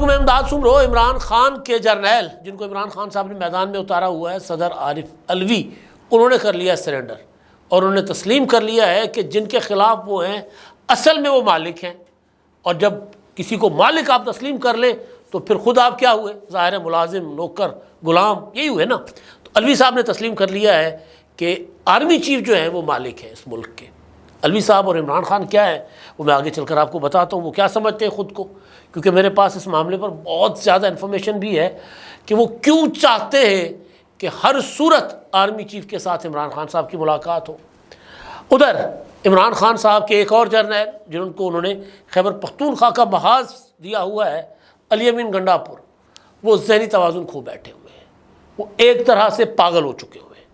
کو میں امداد سن رہا ہوں، عمران خان کے جرنیل جن کو عمران خان صاحب نے میدان میں اتارا ہوا ہے، صدر عارف الوی، انہوں نے کر لیا سرنڈر، اور انہوں نے تسلیم کر لیا ہے کہ جن کے خلاف وہ ہیں اصل میں وہ مالک ہیں، اور جب کسی کو مالک آپ تسلیم کر لیں تو پھر خود آپ کیا ہوئے؟ ظاہر ہے ملازم، نوکر، غلام، یہی ہوئے نا۔ تو الوی صاحب نے تسلیم کر لیا ہے کہ آرمی چیف جو ہیں وہ مالک ہیں اس ملک کے۔ الوی صاحب اور عمران خان کیا ہے وہ میں آگے چل کر آپ کو بتاتا ہوں وہ کیا سمجھتے ہیں خود کو، کیونکہ میرے پاس اس معاملے پر بہت زیادہ انفارمیشن بھی ہے کہ وہ کیوں چاہتے ہیں کہ ہر صورت آرمی چیف کے ساتھ عمران خان صاحب کی ملاقات ہو۔ ادھر عمران خان صاحب کے ایک اور جرنیل جن کو انہوں نے خیبر پختونخوا کا محاذ دیا ہوا ہے، علی امین گنڈا پور، وہ ذہنی توازن کھو بیٹھے ہوئے ہیں، وہ ایک طرح سے پاگل ہو چکے ہوئے ہیں۔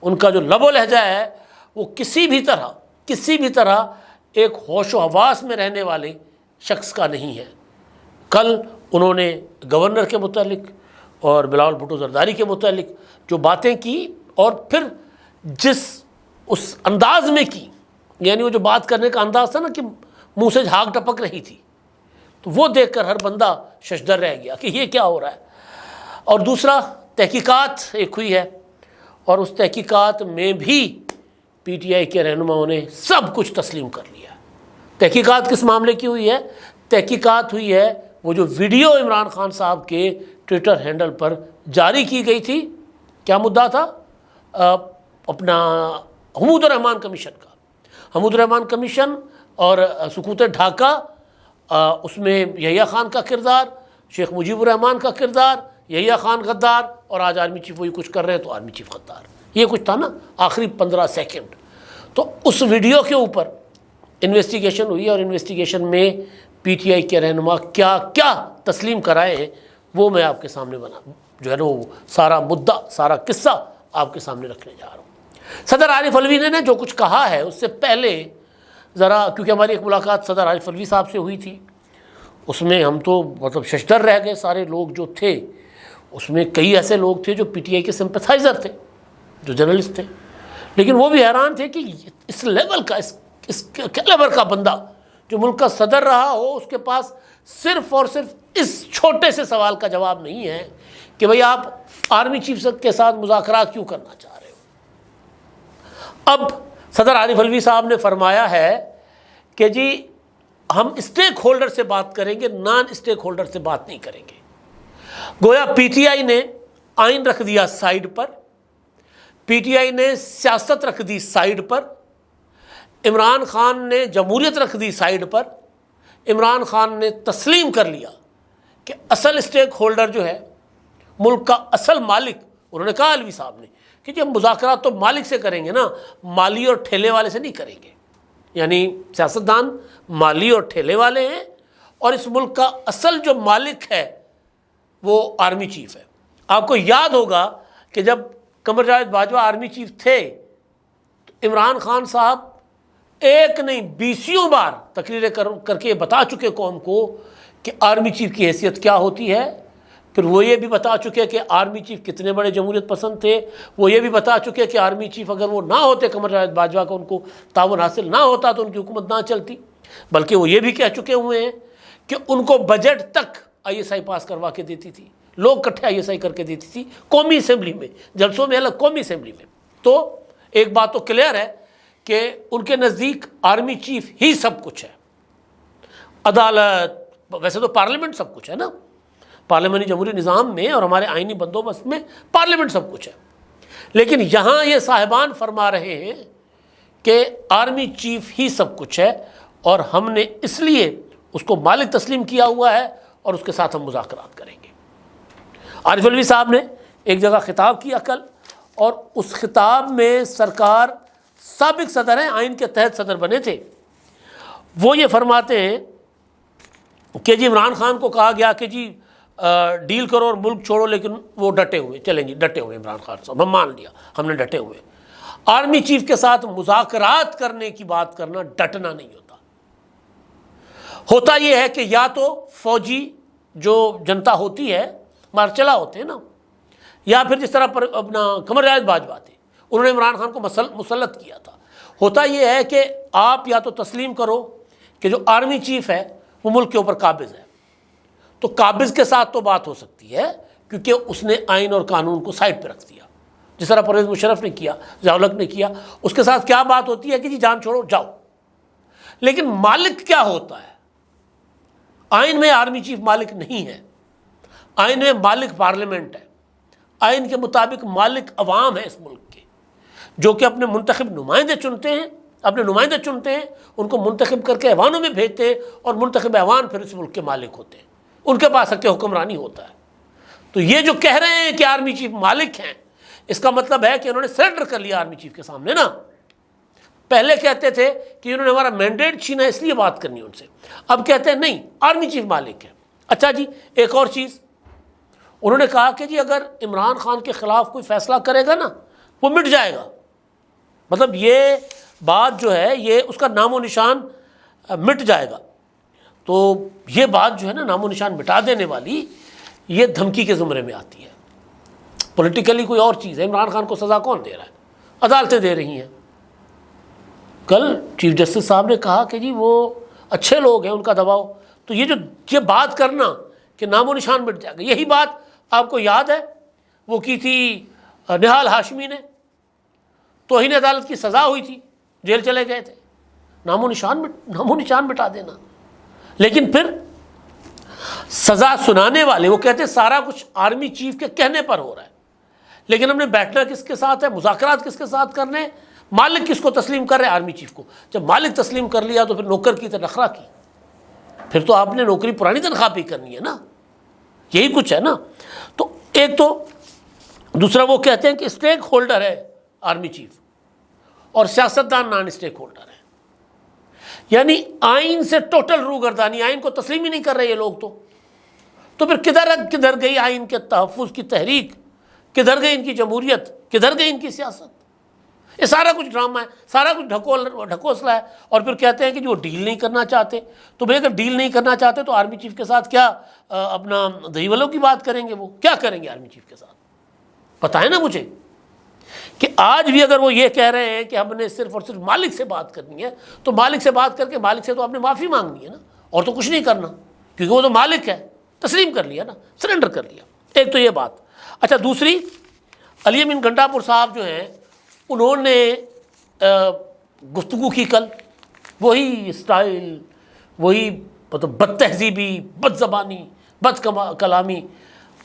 ان کا جو لب و لہجہ ہے وہ کسی بھی طرح ایک ہوش و حواس میں رہنے والے شخص کا نہیں ہے۔ کل انہوں نے گورنر کے متعلق اور بلاول بھٹو زرداری کے متعلق جو باتیں کی، اور پھر جس اس انداز میں کی، یعنی وہ جو بات کرنے کا انداز تھا نا کہ منہ سے جھاگ ٹپک رہی تھی، تو وہ دیکھ کر ہر بندہ ششدر رہ گیا کہ یہ کیا ہو رہا ہے۔ اور دوسرا، تحقیقات ایک ہوئی ہے، اور اس تحقیقات میں بھی پی ٹی آئی کے رہنماؤں نے سب کچھ تسلیم کر لیا۔ تحقیقات کس معاملے کی ہوئی ہے؟ تحقیقات ہوئی ہے وہ جو ویڈیو عمران خان صاحب کے ٹویٹر ہینڈل پر جاری کی گئی تھی، کیا مدعا تھا؟ اپنا حمود الرحمان کمیشن کا، حمود الرحمان کمیشن اور سکوت ڈھاکہ، اس میں یحییٰ خان کا کردار، شیخ مجیب الرحمان کا کردار، یحییٰ خان غدار، اور آج آرمی چیف وہی کچھ کر رہے ہیں تو آرمی چیف غدار، یہ کچھ تھا نا آخری 15 سیکنڈ۔ تو اس ویڈیو کے اوپر انویسٹیگیشن ہوئی، اور انویسٹیگیشن میں پی ٹی آئی کے رہنما کیا کیا تسلیم کرائے ہیں وہ میں آپ کے سامنے جو ہے نا وہ سارا مدعا، سارا قصہ آپ کے سامنے رکھنے جا رہا ہوں۔ صدر عارف الوی نے جو کچھ کہا ہے اس سے پہلے ذرا، کیونکہ ہماری ایک ملاقات صدر عارف الوی صاحب سے ہوئی تھی، اس میں ہم تو مطلب ششدر رہ گئے، سارے لوگ جو تھے اس میں کئی ایسے لوگ تھے جو پی ٹی آئی کے سمپتھائزر تھے، جو جرنلسٹ تھے، لیکن وہ بھی حیران تھے کہ اس لیول کا، اس کیلیبر کا بندہ جو ملک کا صدر رہا ہو، اس کے پاس صرف اور صرف اس چھوٹے سے سوال کا جواب نہیں ہے کہ بھئی آپ آرمی چیف کے ساتھ مذاکرات کیوں کرنا چاہ رہے ہو۔ اب صدر عارف الوی صاحب نے فرمایا ہے کہ جی ہم اسٹیک ہولڈر سے بات کریں گے، نان اسٹیک ہولڈر سے بات نہیں کریں گے۔ گویا پی ٹی آئی نے آئین رکھ دیا side per, P T I نے سیاست رکھ دی سائیڈ پر، عمران خان نے جمہوریت رکھ دی سائیڈ پر۔ عمران خان نے تسلیم کر لیا کہ اصل اسٹیک ہولڈر جو ہے، ملک کا اصل مالک، انہوں نے کہا الوی صاحب نے کہ جی ہم مذاکرات تو مالک سے کریں گے نا، مالی اور ٹھیلے والے سے نہیں کریں گے۔ یعنی سیاستدان مالی اور ٹھیلے والے ہیں، اور اس ملک کا اصل جو مالک ہے وہ آرمی چیف ہے۔ آپ کو یاد ہوگا کہ جب قمر جاوید باجوہ آرمی چیف تھے تو عمران خان صاحب ایک نہیں 20 بار تقریریں کر کے بتا چکے قوم کو کہ آرمی چیف کی حیثیت کیا ہوتی ہے۔ پھر وہ یہ بھی بتا چکے کہ آرمی چیف کتنے بڑے جمہوریت پسند تھے، وہ یہ بھی بتا چکے کہ آرمی چیف اگر وہ نہ ہوتے، قمر جاوید باجوہ کا ان کو تعاون حاصل نہ ہوتا تو ان کی حکومت نہ چلتی۔ بلکہ وہ یہ بھی کہہ چکے ہوئے ہیں کہ ان کو بجٹ تک آئی ایس آئی پاس کروا کے دیتی تھی، لوگ کٹھے آئی ایس آئی کر کے دیتی تھی، قومی اسمبلی میں، جلسوں میں الگ، قومی اسمبلی میں۔ تو ایک بات تو کلیئر ہے کہ ان کے نزدیک آرمی چیف ہی سب کچھ ہے۔ عدالت، ویسے تو پارلیمنٹ سب کچھ ہے نا، پارلیمنٹری جمہوری نظام میں اور ہمارے آئینی بندوبست میں پارلیمنٹ سب کچھ ہے، لیکن یہاں یہ صاحبان فرما رہے ہیں کہ آرمی چیف ہی سب کچھ ہے، اور ہم نے اس لیے اس کو مالک تسلیم کیا ہوا ہے اور اس کے ساتھ ہم مذاکرات کریں گے۔ عارف الوی صاحب نے ایک جگہ خطاب کیا کل، اور اس خطاب میں سرکار سابق صدر ہیں، آئین کے تحت صدر بنے تھے، وہ یہ فرماتے ہیں کہ جی عمران خان کو کہا گیا کہ جی ڈیل کرو اور ملک چھوڑو، لیکن وہ ڈٹے ہوئے، چلیں جی ڈٹے ہوئے عمران خان صاحب، ہم مان لیا، ہم نے ڈٹے ہوئے۔ آرمی چیف کے ساتھ مذاکرات کرنے کی بات کرنا ڈٹنا نہیں ہوتا یہ ہے کہ یا تو فوجی جو جنتا ہوتی ہے مارچلا ہوتے ہیں نا، یا پھر جس طرح پر اپنا قمر جاوید باجوہ تھے، انہوں نے عمران خان کو مسلط کیا تھا۔ ہوتا یہ ہے کہ آپ یا تو تسلیم کرو کہ جو آرمی چیف ہے وہ ملک کے اوپر قابض ہے، تو قابض کے ساتھ تو بات ہو سکتی ہے کیونکہ اس نے آئین اور قانون کو سائڈ پہ رکھ دیا، جس طرح پرویز مشرف نے کیا، ضیاء الحق نے کیا۔ اس کے ساتھ کیا بات ہوتی ہے کہ جی جان چھوڑو جاؤ۔ لیکن مالک کیا ہوتا ہے؟ آئین میں آرمی چیف مالک نہیں ہے، آئین میں مالک پارلیمنٹ ہے، آئین کے مطابق مالک عوام ہے اس ملک کے، جو کہ اپنے منتخب نمائندے چنتے ہیں، اپنے نمائندے چنتے ہیں، ان کو منتخب کر کے ایوانوں میں بھیجتے ہیں، اور منتخب ایوان پھر اس ملک کے مالک ہوتے ہیں، ان کے پاس حق حکمرانی ہوتا ہے۔ تو یہ جو کہہ رہے ہیں کہ آرمی چیف مالک ہیں، اس کا مطلب ہے کہ انہوں نے سرنڈر کر لیا آرمی چیف کے سامنے نا۔ پہلے کہتے تھے کہ انہوں نے ہمارا مینڈیٹ چھینا اس لیے بات کرنی ان سے، اب کہتے ہیں نہیں، آرمی چیف مالک ہے۔ اچھا جی، ایک اور چیز انہوں نے کہا کہ جی اگر عمران خان کے خلاف کوئی فیصلہ کرے گا نا وہ مٹ جائے گا، مطلب یہ بات جو ہے یہ اس کا نام و نشان مٹ جائے گا۔ تو یہ بات جو ہے نا نام و نشان مٹا دینے والی، یہ دھمکی کے زمرے میں آتی ہے۔ پولیٹیکلی کوئی اور چیز ہے، عمران خان کو سزا کون دے رہا ہے؟ عدالتیں دے رہی ہیں۔ کل چیف جسٹس صاحب نے کہا کہ جی وہ اچھے لوگ ہیں، ان کا دباؤ، تو یہ بات کرنا کہ نام و نشان مٹ جائے گا، یہی بات آپ کو یاد ہے وہ کی تھی نہال ہاشمی نے، توہین عدالت کی سزا ہوئی تھی، جیل چلے گئے تھے، نام و نشان مٹا دینا۔ لیکن پھر سزا سنانے والے وہ کہتے ہیں سارا کچھ آرمی چیف کے کہنے پر ہو رہا ہے، لیکن ہم نے بیٹھنا کس کے ساتھ ہے، مذاکرات کس کے ساتھ کرنے، مالک کس کو تسلیم کر رہے ہیں؟ آرمی چیف کو۔ جب مالک تسلیم کر لیا تو پھر نوکر کی نخرہ کی، پھر تو آپ نے نوکری پرانی تنخواہ پہ کرنی ہے نا، یہی کچھ ہے نا۔ تو ایک تو دوسرا وہ کہتے ہیں کہ اسٹیک ہولڈر ہے آرمی چیف اور سیاستدان نان اسٹیک ہولڈر ہے، یعنی آئین سے ٹوٹل روگردانی، آئین کو تسلیم ہی نہیں کر رہے یہ لوگ۔ تو پھر کدھر گئی آئین کے تحفظ کی تحریک، کدھر گئی ان کی جمہوریت، کدھر گئی ان کی سیاست؟ یہ سارا کچھ ڈرامہ ہے، سارا کچھ ڈھکوسلا ہے۔ اور پھر کہتے ہیں کہ جو وہ ڈیل نہیں کرنا چاہتے، تو بھئی اگر ڈیل نہیں کرنا چاہتے تو آرمی چیف کے ساتھ کیا اپنا دہی والوں کی بات کریں گے؟ وہ کیا کریں گے آرمی چیف کے ساتھ؟ بتائیں نا مجھے، کہ آج بھی اگر وہ یہ کہہ رہے ہیں کہ ہم نے صرف اور صرف مالک سے بات کرنی ہے، تو مالک سے بات کر کے مالک سے تو آپ نے معافی مانگنی ہے نا، اور تو کچھ نہیں کرنا، کیونکہ وہ تو مالک ہے، تسلیم کر لیا نا، سرنڈر کر لیا۔ ایک تو یہ بات۔ اچھا، دوسری، علی امین گنڈا پور صاحب جو ہیں، انہوں نے گفتگو کی کل، وہی اسٹائل، وہی مطلب بد تہذیبی، بد زبانی، بد کلامی۔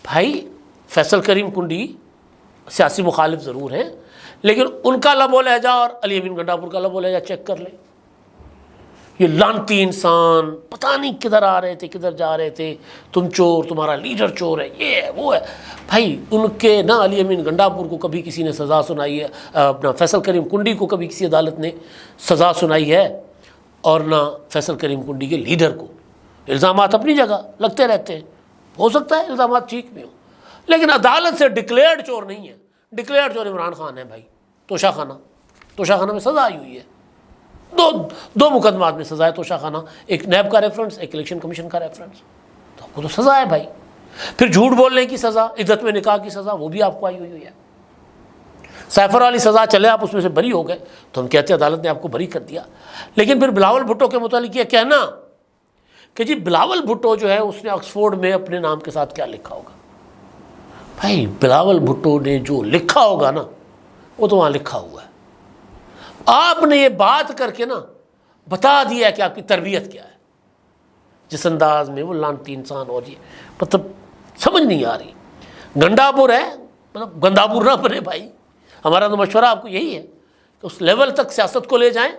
بھائی فیصل کریم کنڈی سیاسی مخالف ضرور ہیں، لیکن ان کا لب و لہجہ اور علی امین گنڈا پور کا لب و لہجہ چیک کر لیں۔ یہ لانتی انسان پتہ نہیں کدھر آ رہے تھے کدھر جا رہے تھے، تم چور، تمہارا لیڈر چور ہے، یہ ہے وہ ہے۔ بھائی ان کے نہ علی امین گنڈا پور کو کبھی کسی نے سزا سنائی ہے، اپنا فیصل کریم کنڈی کو کبھی کسی عدالت نے سزا سنائی ہے، اور نہ فیصل کریم کنڈی کے لیڈر کو۔ الزامات اپنی جگہ لگتے رہتے ہیں، ہو سکتا ہے الزامات ٹھیک بھی ہوں، لیکن عدالت سے ڈکلیئرڈ چور نہیں ہے۔ ڈکلیئرڈ چور عمران خان ہے بھائی، توشہ خانہ میں سزا آئی ہوئی ہے، دو مقدمات میں سزا ہے توشہ خانہ، ایک نیب کا ریفرنس، ایک الیکشن کمیشن کا ریفرنس، تو آپ کو تو سزا ہے بھائی۔ پھر جھوٹ بولنے کی سزا، عزت میں نکاح کی سزا، وہ بھی آپ کو آئی ہوئی ہے۔ سیفر والی سزا چلے آپ اس میں سے بری ہو گئے تو ہم کہتے ہیں عدالت نے آپ کو بری کر دیا۔ لیکن پھر بلاول بھٹو کے متعلق یہ کہنا کہ جی بلاول بھٹو جو ہے اس نے آکسفورڈ میں اپنے نام کے ساتھ کیا لکھا ہوگا؟ بھائی بلاول بھٹو نے جو لکھا ہوگا نا وہ تو وہاں لکھا ہوا ہے، آپ نے یہ بات کر کے نا بتا دیا کہ آپ کی تربیت کیا ہے، جس انداز میں وہ لانتی انسان، اور یہ مطلب سمجھ نہیں آ رہی۔ گنڈا پور ہے، مطلب گندا پور نہ بنے بھائی۔ ہمارا تو مشورہ آپ کو یہی ہے کہ اس لیول تک سیاست کو لے جائیں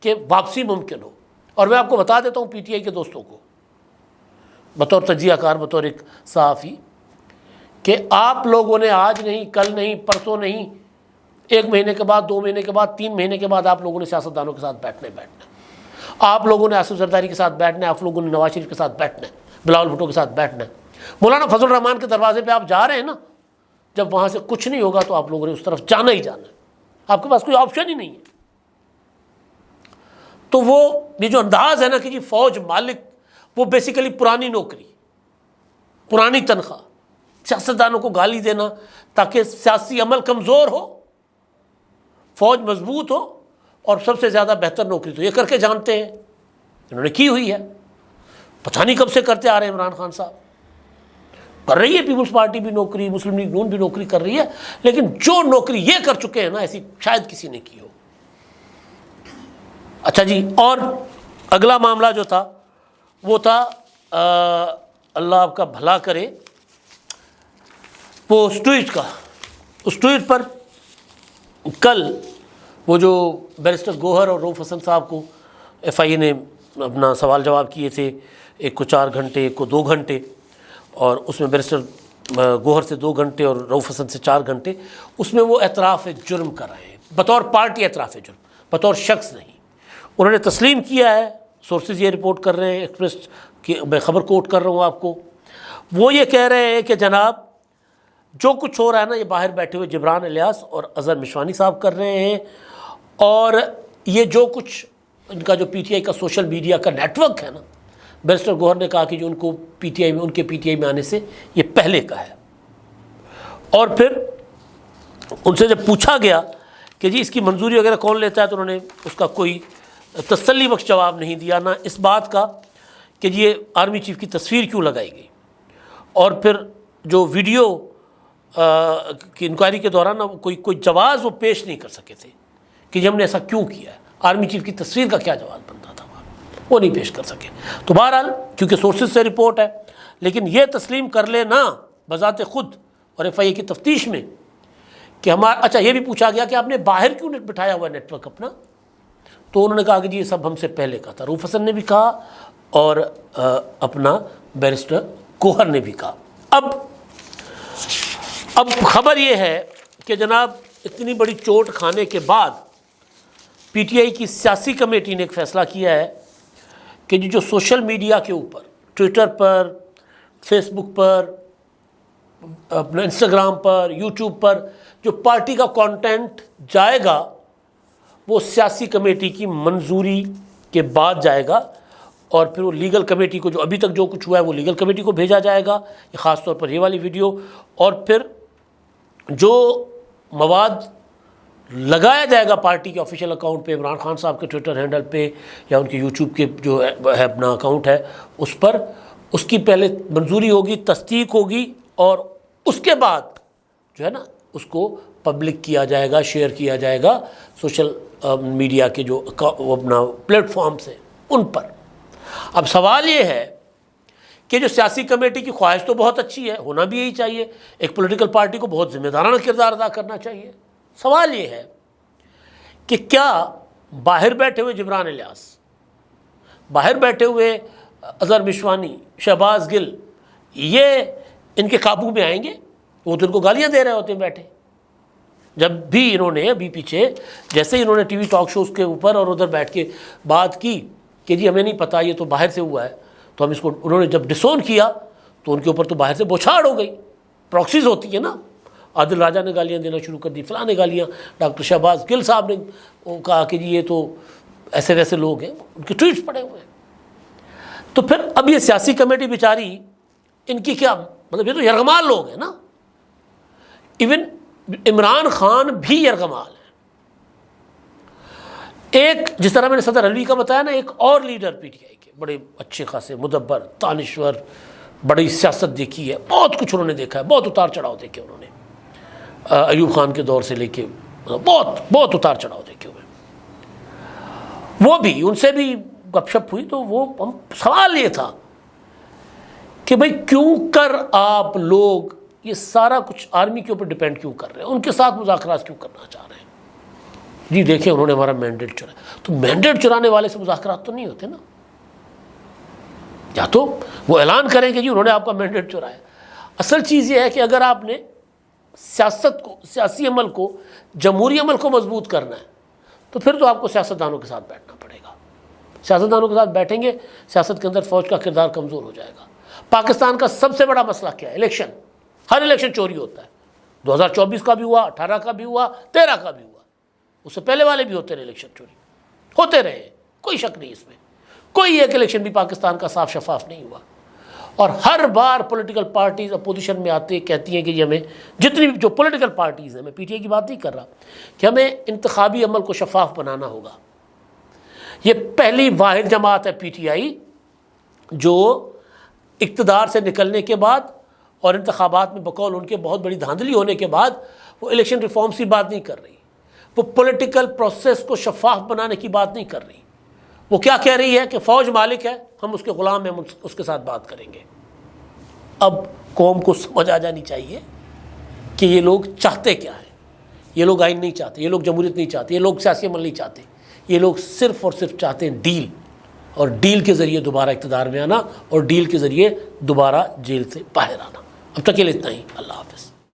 کہ واپسی ممکن ہو۔ اور میں آپ کو بتا دیتا ہوں پی ٹی آئی کے دوستوں کو، بطور تجزیہ کار، بطور ایک صحافی، کہ آپ لوگوں نے آج نہیں، کل نہیں، پرسوں نہیں، 1 مہینے کے بعد، 2 مہینے کے بعد، 3 مہینے کے بعد آپ لوگوں نے سیاستدانوں کے ساتھ بیٹھنا ہے، آپ لوگوں نے آصف زرداری کے ساتھ بیٹھنا ہے، آپ لوگوں نے نواز شریف کے ساتھ بیٹھنا ہے، بلاول بھٹو کے ساتھ بیٹھنا ہے۔ مولانا فضل الرحمان کے دروازے پہ آپ جا رہے ہیں نا، جب وہاں سے کچھ نہیں ہوگا تو آپ لوگوں نے اس طرف جانا ہی جانا ہے، آپ کے پاس کوئی آپشن ہی نہیں ہے۔ تو وہ یہ جو انداز ہے نا کہ جی فوج مالک، وہ بیسیکلی پرانی نوکری، پرانی تنخواہ، سیاستدانوں کو گالی دینا تاکہ سیاسی عمل کمزور ہو، فوج مضبوط ہو، اور سب سے زیادہ بہتر نوکری تو یہ کر کے جانتے ہیں، انہوں نے کی ہوئی ہے۔ پتہ نہیں کب سے کرتے آ رہے ہیں عمران خان صاحب. کر رہی ہے پیپلز پارٹی بھی نوکری, مسلم لیگ نون بھی نوکری کر رہی ہے, لیکن جو نوکری یہ کر چکے ہیں نا ایسی شاید کسی نے کی ہو. اچھا جی, اور اگلا معاملہ جو تھا وہ تھا اللہ آپ کا بھلا کرے, وہ اس ٹویٹ کا, اس ٹویٹ پر کل وہ جو بیرسٹر گوہر اور رؤف حسن صاحب کو ایف آئی اے نے اپنا سوال جواب کیے تھے, ایک کو 4 گھنٹے ایک کو 2 گھنٹے, اور اس میں بیرسٹر گوہر سے 2 گھنٹے اور رؤف حسن سے 4 گھنٹے, اس میں وہ اعتراف جرم کر رہے ہیں بطور پارٹی, اعتراف جرم بطور شخص نہیں. انہوں نے تسلیم کیا ہے, سورسز یہ رپورٹ کر رہے ہیں, ایکسپریس کی میں خبر کوٹ کر رہا ہوں آپ کو, وہ یہ کہہ رہے ہیں کہ جناب جو کچھ ہو رہا ہے نا یہ باہر بیٹھے ہوئے جبران الیاس اور اظہر مشوانی صاحب کر رہے ہیں, اور یہ جو کچھ ان کا جو پی ٹی آئی کا سوشل میڈیا کا نیٹ ورک ہے نا, بیرسٹر گوہر نے کہا کہ جو ان کو پی ٹی آئی میں, ان کے پی ٹی آئی میں آنے سے یہ پہلے کا ہے. اور پھر ان سے جب پوچھا گیا کہ جی اس کی منظوری وغیرہ کون لیتا ہے, تو انہوں نے اس کا کوئی تسلی بخش جواب نہیں دیا, نہ اس بات کا کہ یہ آرمی چیف کی تصویر کیوں لگائی گئی, اور پھر جو ویڈیو کی انکوائری کے دوران کوئی جواز وہ پیش نہیں کر سکے تھے کہ جی ہم نے ایسا کیوں کیا ہے, آرمی چیف کی تصویر کا کیا جواز بنتا تھا وہ نہیں پیش کر سکے. تو بہرحال کیونکہ سورسز سے رپورٹ ہے, لیکن یہ تسلیم کر لینا بذات خود اور ایف آئی اے کی تفتیش میں کہ ہمارا, اچھا یہ بھی پوچھا گیا کہ آپ نے باہر کیوں بٹھایا ہوا نیٹ ورک اپنا, تو انہوں نے کہا کہ جی یہ سب ہم سے پہلے کا تھا. رؤف حسن نے بھی کہا اور اپنا بیرسٹر گوہر نے بھی کہا. اب خبر یہ ہے کہ جناب اتنی بڑی چوٹ کھانے کے بعد پی ٹی آئی کی سیاسی کمیٹی نے ایک فیصلہ کیا ہے کہ جو سوشل میڈیا کے اوپر, ٹویٹر پر, فیس بک پر, اپنا انسٹاگرام پر, یوٹیوب پر جو پارٹی کا کانٹینٹ جائے گا وہ سیاسی کمیٹی کی منظوری کے بعد جائے گا, اور پھر وہ لیگل کمیٹی کو, جو ابھی تک جو کچھ ہوا ہے وہ لیگل کمیٹی کو بھیجا جائے گا, یہ خاص طور پر یہ والی ویڈیو, اور پھر جو مواد لگایا جائے گا پارٹی کے آفیشیل اکاؤنٹ پہ, عمران خان صاحب کے ٹویٹر ہینڈل پہ یا ان کے یوٹیوب کے جو ہے اپنا اکاؤنٹ ہے اس پر, اس کی پہلے منظوری ہوگی, تصدیق ہوگی, اور اس کے بعد جو ہے نا اس کو پبلک کیا جائے گا, شیئر کیا جائے گا سوشل میڈیا کے جو اپنا پلیٹ فارمز ہیں ان پر. اب سوال یہ ہے کہ جو سیاسی کمیٹی کی خواہش تو بہت اچھی ہے, ہونا بھی یہی چاہیے, ایک پولیٹیکل پارٹی کو بہت ذمہ دارانہ کردار ادا کرنا چاہیے. سوال یہ ہے کہ کیا باہر بیٹھے ہوئے جبران الیاس, باہر بیٹھے ہوئے اظہر مشوانی, شہباز گل, یہ ان کے قابو میں آئیں گے؟ وہ تو ان کو گالیاں دے رہے ہوتے ہیں بیٹھے. جب بھی انہوں نے ابھی پیچھے جیسے ہی انہوں نے ٹی وی ٹاک شوز کے اوپر اور ادھر بیٹھ کے بات کی کہ جی ہمیں نہیں پتہ یہ تو باہر سے ہوا ہے, تو ہم اس کو, انہوں نے جب ڈسون کیا تو ان کے اوپر تو باہر سے بوچھاڑ ہو گئی. پراکسیز ہوتی ہے نا, عادل راجہ نے گالیاں دینا شروع کر دی, فلاں نے گالیاں, ڈاکٹر شہباز گل صاحب نے کہا کہ جی یہ تو ایسے ویسے لوگ ہیں, ان کے ٹویٹس پڑے ہوئے ہیں. تو پھر اب یہ سیاسی کمیٹی بیچاری, ان کی کیا مطلب, یہ تو یرغمال لوگ ہیں نا, ایون عمران خان بھی یرغمال ہے. ایک جس طرح میں نے صدر علوی کا بتایا نا, ایک اور لیڈر پی ٹی آئی کے بڑے اچھے خاصے مدبر, دانشور, بڑی سیاست دیکھی ہے, بہت کچھ انہوں نے دیکھا ہے, بہت اتار چڑھاؤ دیکھے انہوں نے, ایوب خان کے دور سے لے کے بہت اتار چڑھاؤ دیکھے ہوئے. وہ بھی, ان سے بھی گپ شپ ہوئی, تو وہ سوال یہ تھا کہ بھئی کیوں کر آپ لوگ یہ سارا کچھ آرمی کے اوپر ڈیپینڈ کیوں کر رہے ہیں, ان کے ساتھ مذاکرات کیوں کرنا چاہ رہے ہیں؟ جی دیکھیں انہوں نے ہمارا مینڈیٹ چرایا. تو مینڈیٹ چرانے والے سے مذاکرات تو نہیں ہوتے نا, یا تو وہ اعلان کریں کہ جی انہوں نے آپ کا مینڈیٹ چرایا. اصل چیز یہ ہے کہ اگر آپ نے سیاست کو, سیاسی عمل کو, جمہوری عمل کو مضبوط کرنا ہے تو پھر تو آپ کو سیاستدانوں کے ساتھ بیٹھنا پڑے گا. سیاستدانوں کے ساتھ بیٹھیں گے, سیاست کے اندر فوج کا کردار کمزور ہو جائے گا. پاکستان کا سب سے بڑا مسئلہ کیا ہے؟ الیکشن. ہر الیکشن چوری ہوتا ہے. 2024 کا بھی ہوا, 18 کا بھی ہوا, 13 کا بھی ہوا, اس سے پہلے والے بھی ہوتے رہے الیکشن چوری, ہوتے رہے, کوئی شک نہیں اس میں. کوئی ایک الیکشن بھی پاکستان کا صاف شفاف نہیں ہوا. اور ہر بار پولیٹیکل پارٹیز اپوزیشن میں آتے کہتی ہیں کہ یہ ہمیں, جتنی جو پولیٹیکل پارٹیز ہیں, میں پی ٹی آئی کی بات نہیں کر رہا, کہ ہمیں انتخابی عمل کو شفاف بنانا ہوگا. یہ پہلی واحد جماعت ہے پی ٹی آئی جو اقتدار سے نکلنے کے بعد اور انتخابات میں بقول ان کے بہت بڑی دھاندلی ہونے کے بعد وہ الیکشن ریفارمز کی بات نہیں کر رہی، وہ پولیٹیکل پروسیس کو شفاف بنانے کی بات نہیں کر رہی. وہ کیا کہہ رہی ہے کہ فوج مالک ہے، ہم اس کے غلام ہیں، ہم اس کے ساتھ بات کریں گے. اب قوم کو سمجھ آ جانی چاہیے کہ یہ لوگ چاہتے کیا ہیں. یہ لوگ آئین نہیں چاہتے، یہ لوگ جمہوریت نہیں چاہتے، یہ لوگ سیاسی عمل نہیں چاہتے. یہ لوگ صرف اور صرف چاہتے ہیں ڈیل، اور ڈیل کے ذریعے دوبارہ اقتدار میں آنا، اور ڈیل کے ذریعے دوبارہ جیل سے باہر آنا. اب تک کے لیے اتنا ہی. اللہ حافظ.